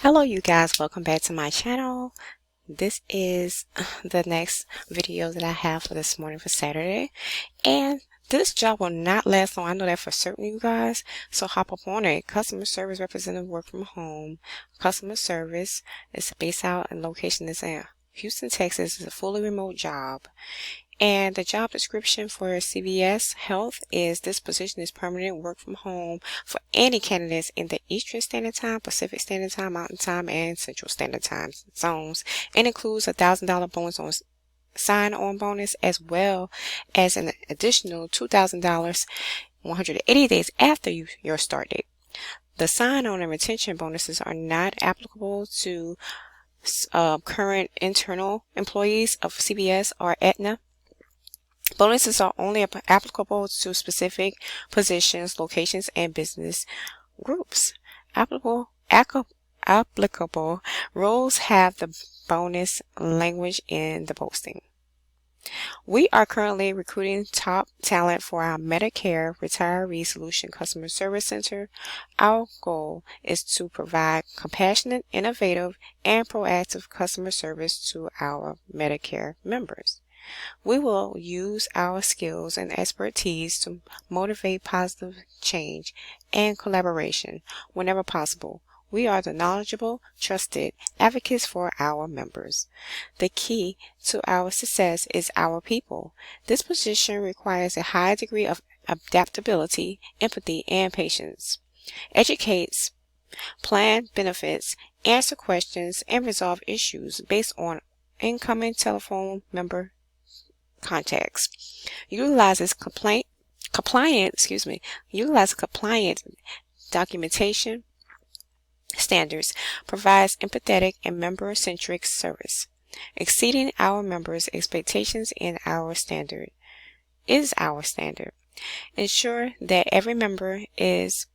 Hello you guys, welcome back to my channel. This is the next video that I have for this morning for Saturday, and this job will not last long. I know that for certain, you guys, so hop up on it. Customer service representative, work from home. Customer service is based out and location is in Houston, Texas. It's a fully remote job. And the job description for CVS Health is this position is permanent work from home for any candidates in the Eastern Standard Time, Pacific Standard Time, Mountain Time, and Central Standard Time zones, and includes $1,000 bonus on sign-on bonus as well as an additional $2,000 180 days after your start date. The sign-on and retention bonuses are not applicable to current internal employees of CVS or Aetna. Bonuses are only applicable to specific positions, locations, and business groups. Applicable roles have the bonus language in the posting. We are currently recruiting top talent for our Medicare Retiree Solution Customer Service Center. Our goal is to provide compassionate, innovative, and proactive customer service to our Medicare members. We will use our skills and expertise to motivate positive change and collaboration whenever possible. We are the knowledgeable, trusted advocates for our members. The key to our success is our people. This position requires a high degree of adaptability, empathy, and patience. Educates, plan benefits, answer questions, and resolve issues based on incoming telephone member contacts. Utilizes compliant documentation standards, provides empathetic and member-centric service, exceeding our members' expectations is our standard. Ensure that every member is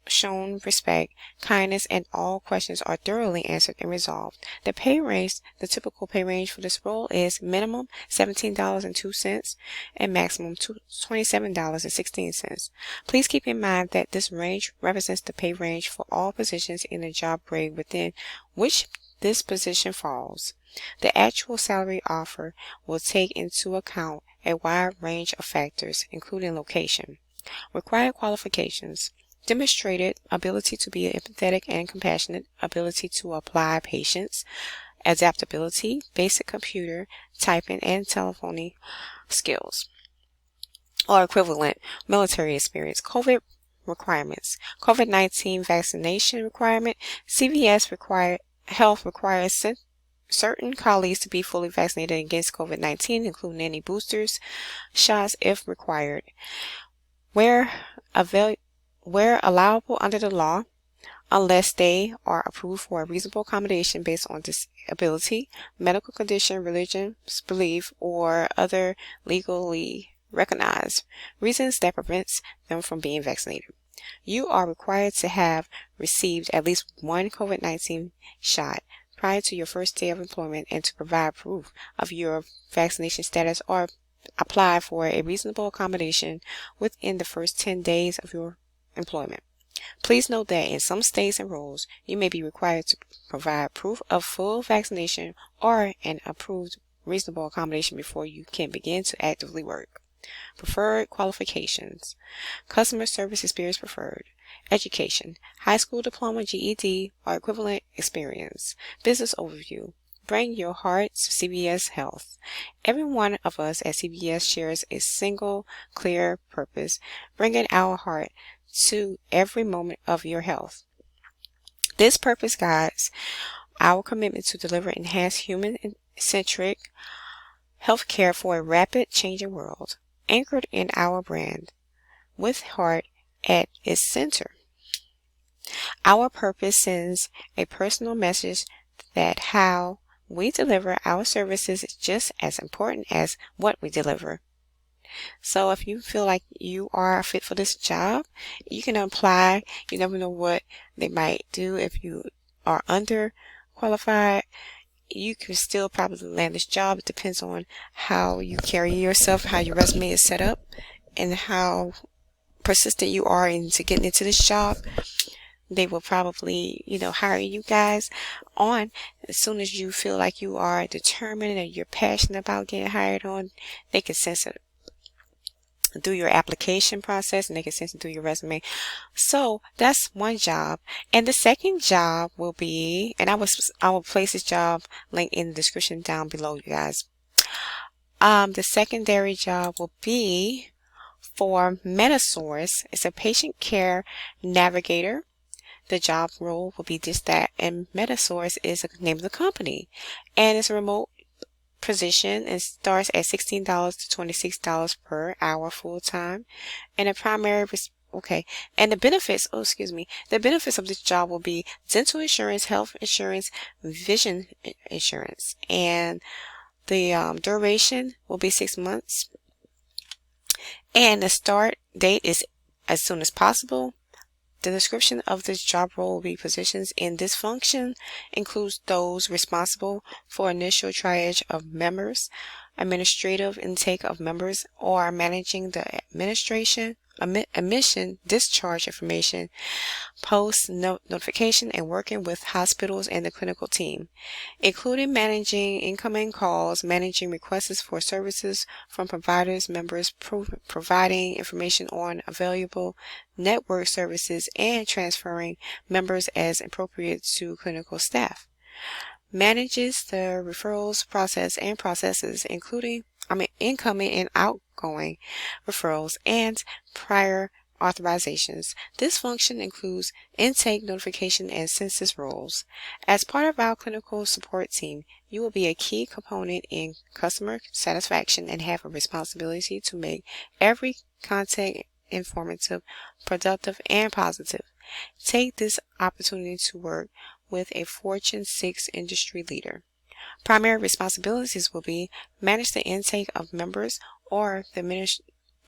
shown respect, kindness, and all questions are thoroughly answered and resolved. The typical pay range for this role is minimum $17.02 and maximum $27.16. Please keep in mind that this range represents the pay range for all positions in the job grade within which this position falls. The actual salary offer will take into account a wide range of factors, including location. Required qualifications: demonstrated ability to be empathetic and compassionate, ability to apply patience, adaptability, basic computer, typing, and telephony skills, or equivalent, military experience. COVID requirements: COVID-19 vaccination requirement. CVS Health requires certain colleagues to be fully vaccinated against COVID-19, including any boosters, shots if required. Where allowable under the law, unless they are approved for a reasonable accommodation based on disability, medical condition, religion, belief, or other legally recognized reasons that prevents them from being vaccinated. You are required to have received at least one COVID-19 shot prior to your first day of employment and to provide proof of your vaccination status or apply for a reasonable accommodation within the first 10 days of your employment. Please note that in some states and rules, you may be required to provide proof of full vaccination or an approved reasonable accommodation before you can begin to actively work. Preferred qualifications: customer service experience preferred. Education: high school diploma, GED, or equivalent experience. Business overview: bring your heart to CVS Health. Every one of us at CVS shares a single, clear purpose: bringing our heart to every moment of your health. This purpose guides our commitment to deliver enhanced human-centric health care for a rapid changing world, anchored in our brand, with heart at its center. Our purpose sends a personal message that how we deliver our services is just as important as what we deliver. So if you feel like you are fit for this job, you can apply. You never know what they might do. If you are underqualified, you can still probably land this job. It depends on how you carry yourself, how your resume is set up, and how persistent you are into getting into this job. they will probably, hire you guys on as soon as you feel like you are determined and you're passionate about getting hired on. They can sense it through your application process, and they can sense it through your resume. So that's one job. And the second job will be, and I will place this job link in the description down below, you guys. The secondary job will be for Medasource. It's a patient care navigator. The job role will be just that, and Medasource is the name of the company, and it's a remote position and starts at $16 to $26 per hour full time. And the primary and the benefits, the benefits of this job will be dental insurance, health insurance, vision insurance, and the duration will be 6 months, and the start date is as soon as possible. The description of this job role will be positions in this function includes those responsible for initial triage of members, administrative intake of members, or managing the administration, admission, discharge information, post notification, and working with hospitals and the clinical team, including managing incoming calls, managing requests for services from providers, members, providing information on available network services, and transferring members as appropriate to clinical staff. Manages the referrals process and processes, including incoming and outgoing referrals and prior authorizations. This function includes intake, notification, and census roles. As part of our clinical support team, you will be a key component in customer satisfaction and have a responsibility to make every contact informative, productive, and positive. Take this opportunity to work with a Fortune 6 industry leader. Primary responsibilities will be manage the intake of members or the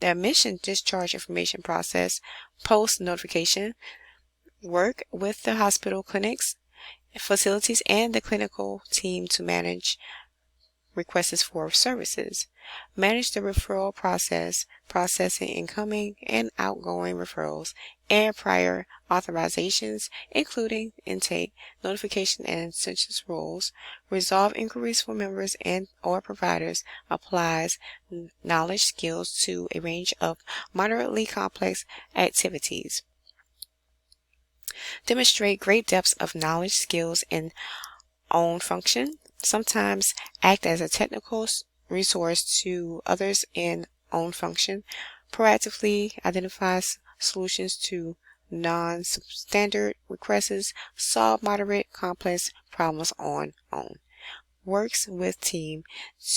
admission discharge information process, post notification, work with the hospital, clinics, facilities, and the clinical team to manage requests for services. Manage the referral process, processing incoming and outgoing referrals and prior authorizations, including intake, notification, and census roles. Resolve inquiries for members and or providers. Applies knowledge skills to a range of moderately complex activities. Demonstrate great depths of knowledge, skills, and own function. Sometimes act as a technical resource to others in own function. Proactively identifies solutions to non-standard requests. Solve moderate complex problems on own. Works with team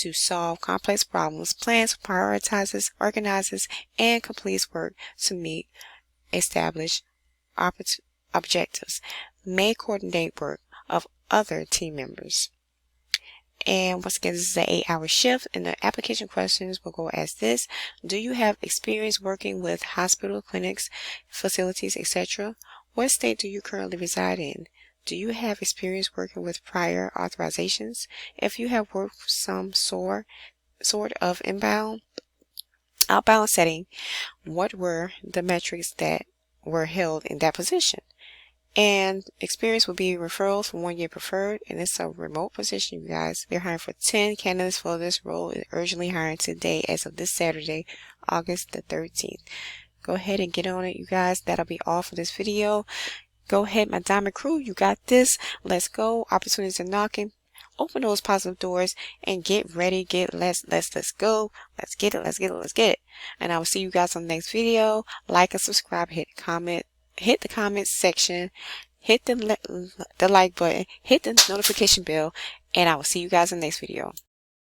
to solve complex problems. Plans, prioritizes, organizes, and completes work to meet established objectives. May coordinate work of other team members. And once again, this is an 8-hour shift, and the application questions will go as this. Do you have experience working with hospital, clinics, facilities, etc.? What state do you currently reside in? Do you have experience working with prior authorizations? If you have worked with some sort of outbound setting, what were the metrics that were held in that position? And experience will be referrals for 1 year preferred, and it's a remote position, you guys. They're hiring for 10 candidates for this role. Is urgently hiring today as of this Saturday, August the 13th. Go ahead and get on it, you guys. That'll be all for this video. Go ahead, my diamond crew. You got this. Let's go. Opportunities are knocking. Open those positive doors and get ready. Let's go. Let's get it. And I will see you guys on the next video. Like and subscribe. Hit the comment section, hit the like button, hit the notification bell, and I will see you guys in the next video.